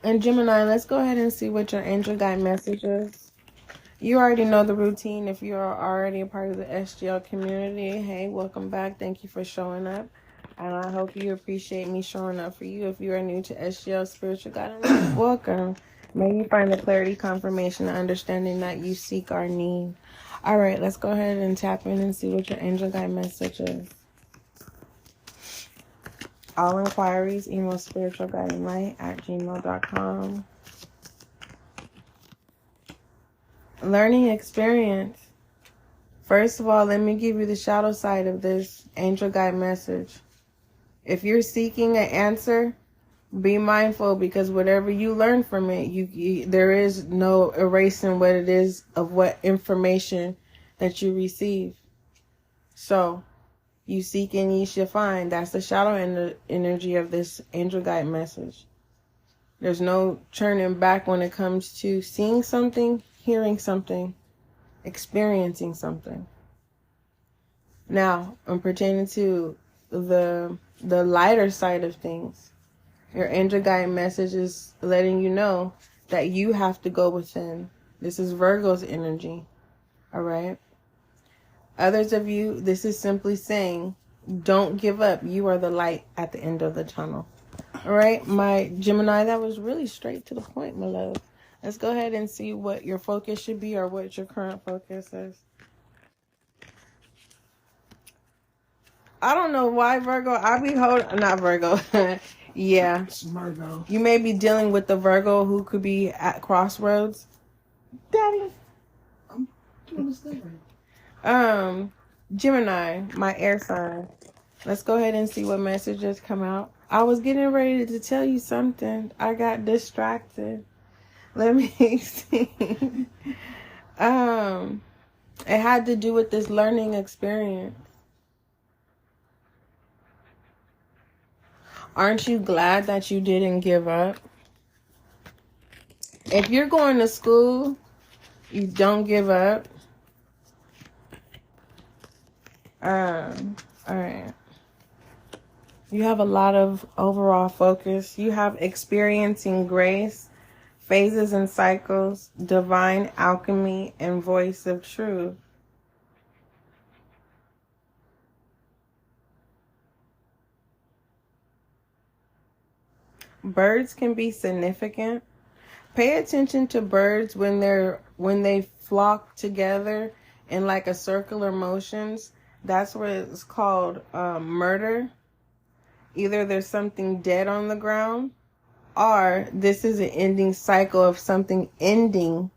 And Gemini, let's go ahead and see what your angel guide message is. You already know the routine if you're already a part of the SGL community. Hey, welcome back. Thank you for showing up. And I hope you appreciate me showing up for you. If you are new to SGL Spiritual Guidance, welcome. May you find the clarity, confirmation, and understanding that you seek or need. All right, let's go ahead and tap in and see what your angel guide message is. All inquiries, email spiritualguidinglight@gmail.com. Learning experience. First of all, let me give you the shadow side of this angel guide message. If you're seeking an answer, be mindful, because whatever you learn from it, there is no erasing what it is of what information that you receive. So, you seek and ye shall find. That's the shadow energy of this angel guide message. There's no turning back when it comes to seeing something, hearing something, experiencing something. Now, I'm pertaining to the lighter side of things. Your angel guide message is letting you know that you have to go within. This is Virgo's energy. All right. Others of you, this is simply saying, don't give up. You are the light at the end of the tunnel. All right, my Gemini, that was really straight to the point, my love. Let's go ahead and see what your focus should be, or what your current focus is. I don't know why, Virgo. I be holding, not Virgo. Yeah. It's Virgo. You may be dealing with the Virgo who could be at crossroads. Daddy. I'm doing this thing right. Gemini, my air sign. Let's go ahead and see what messages come out. I was getting ready to tell you something. I got distracted. Let me see. It had to do with this learning experience. Aren't you glad that you didn't give up? If you're going to school, you don't give up. All right. You have a lot of overall focus. You have experiencing grace, phases and cycles, divine alchemy, and voice of truth. Birds can be significant. Pay attention to birds when they flock together in like a circular motions. That's what it's called, murder. Either there's something dead on the ground, or this is an ending cycle of something ending.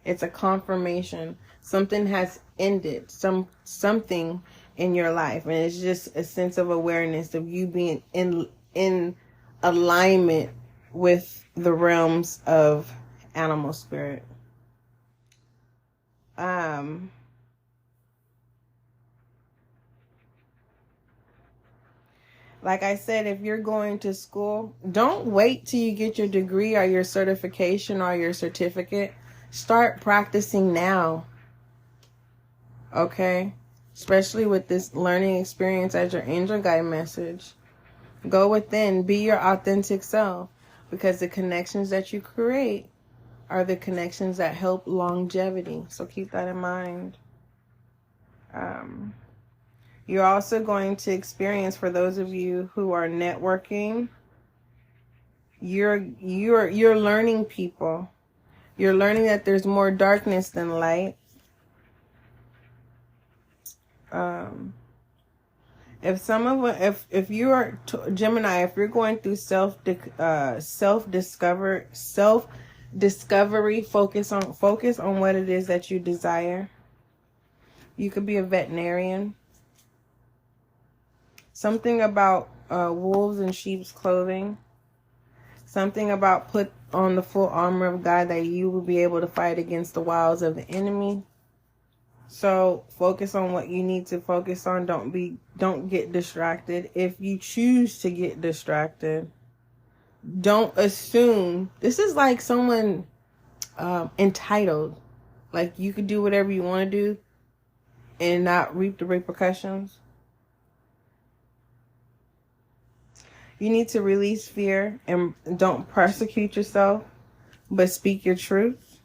It's a confirmation. Something has ended, something in your life. And it's just a sense of awareness of you being in alignment with the realms of animal spirit. Like I said, if you're going to school, don't wait till you get your degree or your certification or your certificate. Start practicing now. Okay? Especially with this learning experience as your angel guide message. Go within. Be your authentic self. Because the connections that you create are the connections that help longevity. So keep that in mind. You're also going to experience, for those of you who are networking, you're learning people. You're learning that there's more darkness than light. If you are Gemini, if you're going through self discovery, focus on what it is that you desire. You could be a veterinarian. Something about wolves in sheep's clothing. Something about put on the full armor of God, that you will be able to fight against the wiles of the enemy. So focus on what you need to focus on. Don't get distracted. If you choose to get distracted, don't assume. This is like someone entitled. Like you could do whatever you want to do and not reap the repercussions. You need to release fear and don't persecute yourself, but speak your truth.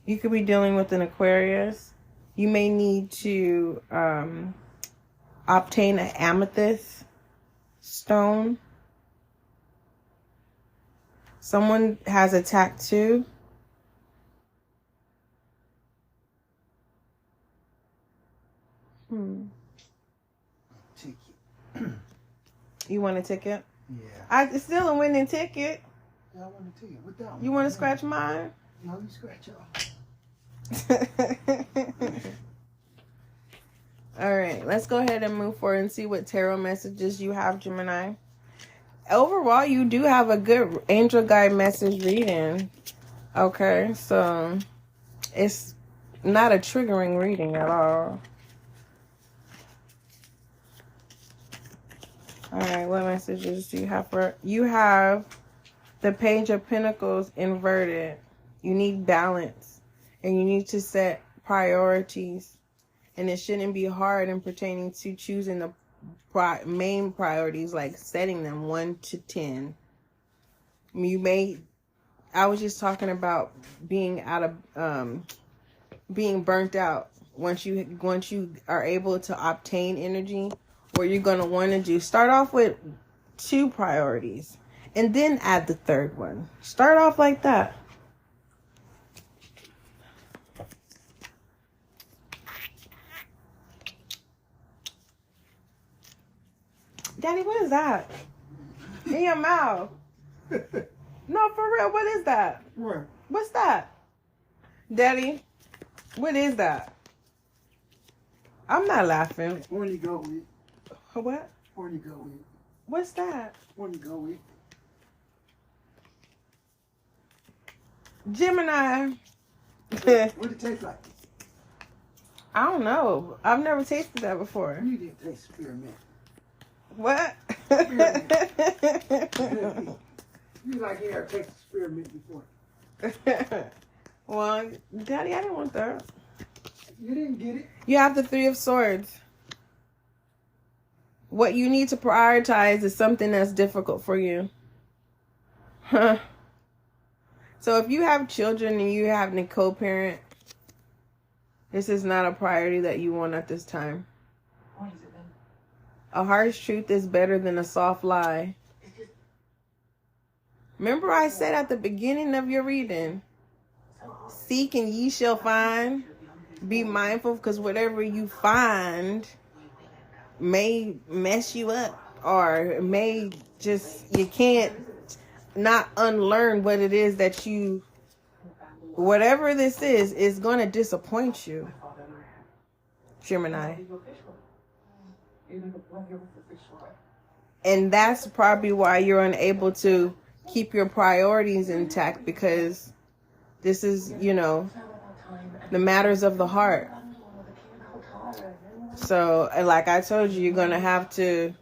You could be dealing with an Aquarius. You may need to obtain an amethyst stone. Someone has a tattoo. Ticket. You want a ticket? Yeah. It's still a winning ticket. Yeah, I want a ticket. What that one? You want to scratch mine? No, you scratch yours. All right, let's go ahead and move forward and see what tarot messages you have, Gemini. Overall, you do have a good angel guide message reading. Okay, so it's not a triggering reading at all. All right, what messages do you have for... You have the Page of Pentacles inverted. You need balance, and you need to set priorities. And it shouldn't be hard in pertaining to choosing the main priorities, like setting them 1 to 10. I was just talking about being being burnt out. Once you are able to obtain energy, what you're going to want to do, start off with 2 priorities and then add the 3rd one. Start off like that. Daddy, what is that? In your mouth. No, for real, what is that? What? What's that? Daddy, what is that? I'm not laughing. One you go with. What? One you go with. What's that? One you go with. Gemini. What it taste like? I don't know. I've never tasted that before. You didn't taste spearmint. What? You like you ever tasted spearmint before? Well, Daddy, I didn't want that. You didn't get it. You have the 3 of Swords. What you need to prioritize is something that's difficult for you. Huh. So if you have children and you have a co-parent, this is not a priority that you want at this time. What is it then? A harsh truth is better than a soft lie. Remember I said at the beginning of your reading, seek and ye shall find. Be mindful, because whatever you find may mess you up, or may just, you can't not unlearn what it is that you, whatever this is going to disappoint you, Gemini. And that's probably why you're unable to keep your priorities intact, because this is, the matters of the heart. So, like I told you, you're going to have to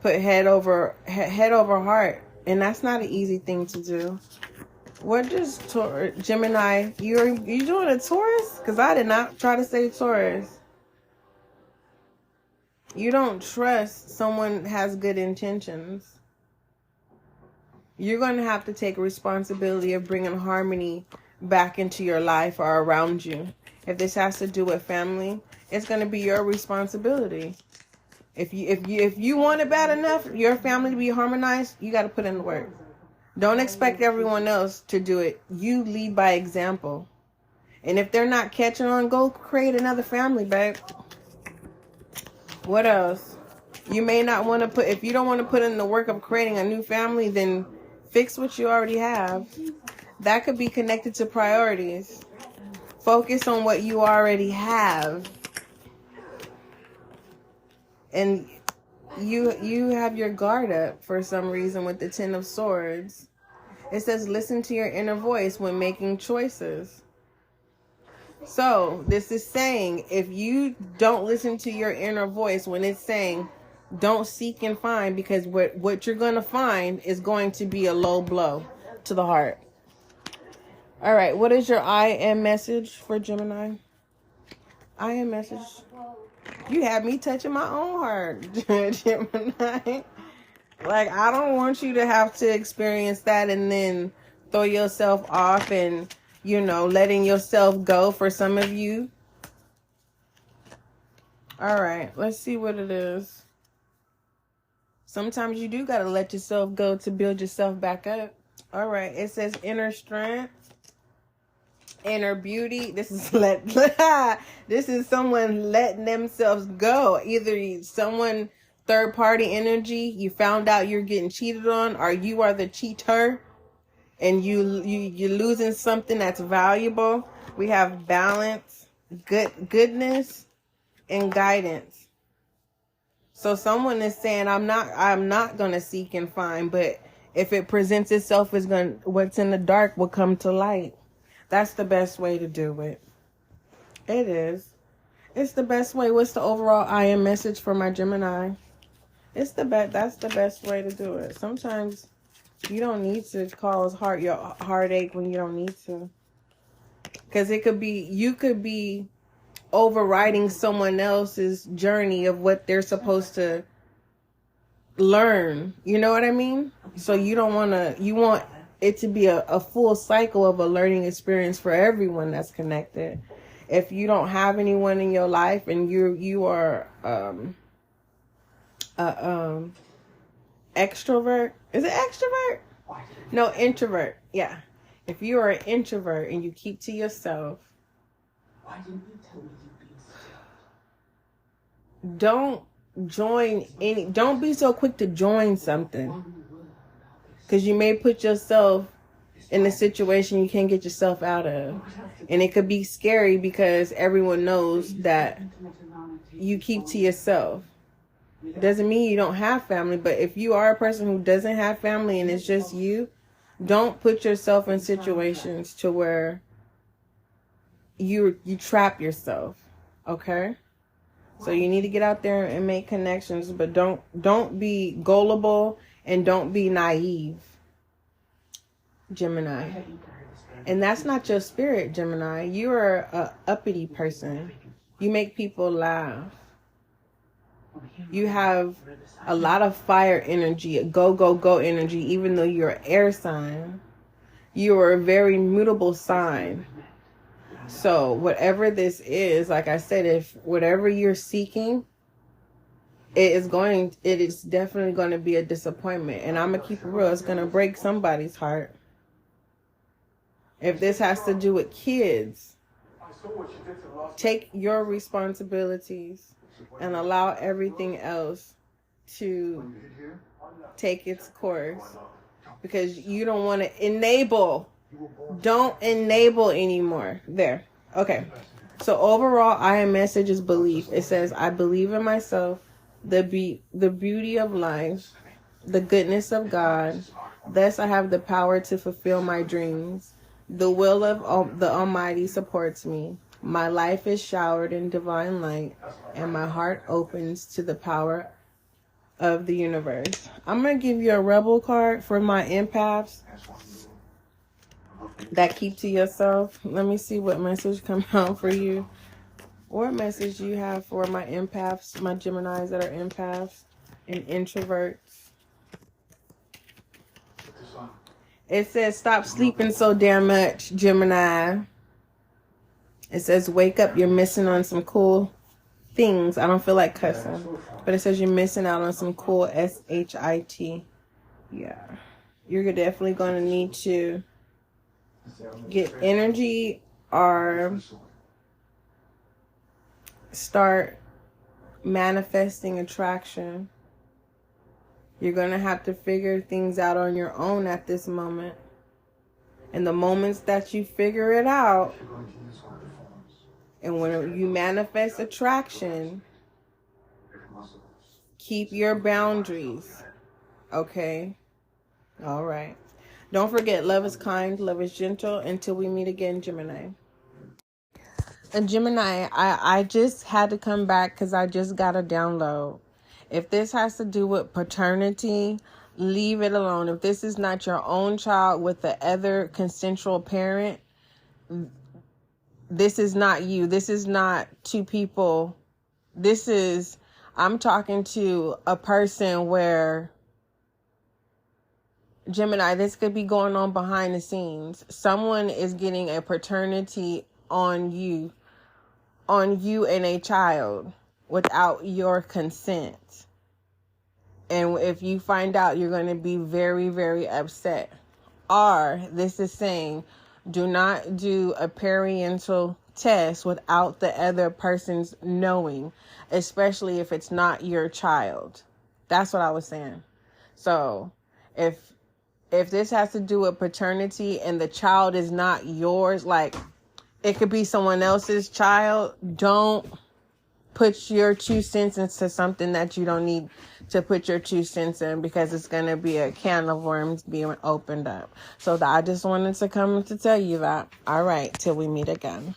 put head over heart. And that's not an easy thing to do. What does Gemini, you doing a Taurus? Because I did not try to say Taurus. You don't trust someone has good intentions. You're going to have to take responsibility of bringing harmony back into your life or around you. If this has to do with family, it's going to be your responsibility. If you want it bad enough, your family to be harmonized, you got to put in the work. Don't expect everyone else to do it. You lead by example. And if they're not catching on, go create another family, babe. What else? You may not want to if you don't want to put in the work of creating a new family, then fix what you already have. That could be connected to priorities. Focus on what you already have. And you have your guard up for some reason with the 10 of Swords. It says listen to your inner voice when making choices. So this is saying if you don't listen to your inner voice when it's saying don't seek and find, because what you're going to find is going to be a low blow to the heart. All right, what is your I am message for Gemini? I am message. You had me touching my own heart, Gemini. Like, I don't want you to have to experience that and then throw yourself off and, letting yourself go for some of you. All right, let's see what it is. Sometimes you do got to let yourself go to build yourself back up. All right, it says inner strength, inner beauty. This is this is someone letting themselves go. Either someone third party energy, you found out you're getting cheated on, or you are the cheater and you're losing something that's valuable. We have balance, goodness, and guidance. So someone is saying, I'm not going to seek and find, but if it presents itself, what's in the dark will come to light. That's the best way to do it. It is. It's the best way. What's the overall I am message for my Gemini? That's the best way to do it. Sometimes you don't need to cause your heartache when you don't need to. Because you could be overriding someone else's journey of what they're supposed to learn. You know what I mean? So you want it to be a full cycle of a learning experience for everyone that's connected. If you don't have anyone in your life and you are extrovert, is it extrovert? No, introvert. Yeah. If you are an introvert and you keep to yourself, Why didn't you tell me you'd be don't be so quick to join something, because you may put yourself in a situation you can't get yourself out of, and it could be scary because everyone knows that you keep to yourself. Doesn't mean you don't have family, but if you are a person who doesn't have family and it's just you, don't put yourself in situations to where you trap yourself. Okay? So you need to get out there and make connections, but don't be gullible and don't be naive, Gemini. And that's not your spirit, Gemini. You are a uppity person. You make people laugh. You have a lot of fire energy, go energy, even though you're an air sign. You are a very mutable sign. So whatever this is, like I said, if whatever you're seeking, it is definitely going to be a disappointment. And I'm going to keep it real. It's going to break somebody's heart. If this has to do with kids, take your responsibilities and allow everything else to take its course, because you don't want to enable. Don't enable anymore. There. Okay. So overall, I am message is belief. It says, I believe in myself, the beauty of life, the goodness of God. Thus I have the power to fulfill my dreams. The will of the Almighty supports me. My life is showered in divine light, and my heart opens to the power of the universe. I'm going to give you a rebel card for my empaths that keep to yourself. Let me see what message comes out for you. What message do you have for my empaths, my Geminis that are empaths and introverts? It says, stop sleeping so damn much, Gemini. It says, wake up, you're missing on some cool things. I don't feel like cussing, but it says you're missing out on some cool SHIT. Yeah. You're definitely going to need to get energy or start manifesting attraction. You're going to have to figure things out on your own at this moment. And the moments that you figure it out, and when you manifest attraction, keep your boundaries. Okay? All right. Don't forget, love is kind, love is gentle. Until we meet again, Gemini. And Gemini, I just had to come back because I just got a download. If this has to do with paternity, leave it alone. If this is not your own child with the other consensual parent, this is not you. This is not two people I'm talking to a person where, Gemini, this could be going on behind the scenes. Someone is getting a paternity on you and a child without your consent. And if you find out, you're going to be very, very upset. Or this is saying, do not do a parental test without the other person's knowing, especially if it's not your child. That's what I was saying. So if this has to do with paternity and the child is not yours, like it could be someone else's child, don't put your 2 cents into something that you don't need to put your 2 cents in, because it's going to be a can of worms being opened up. So I just wanted to come to tell you that. All right, till we meet again.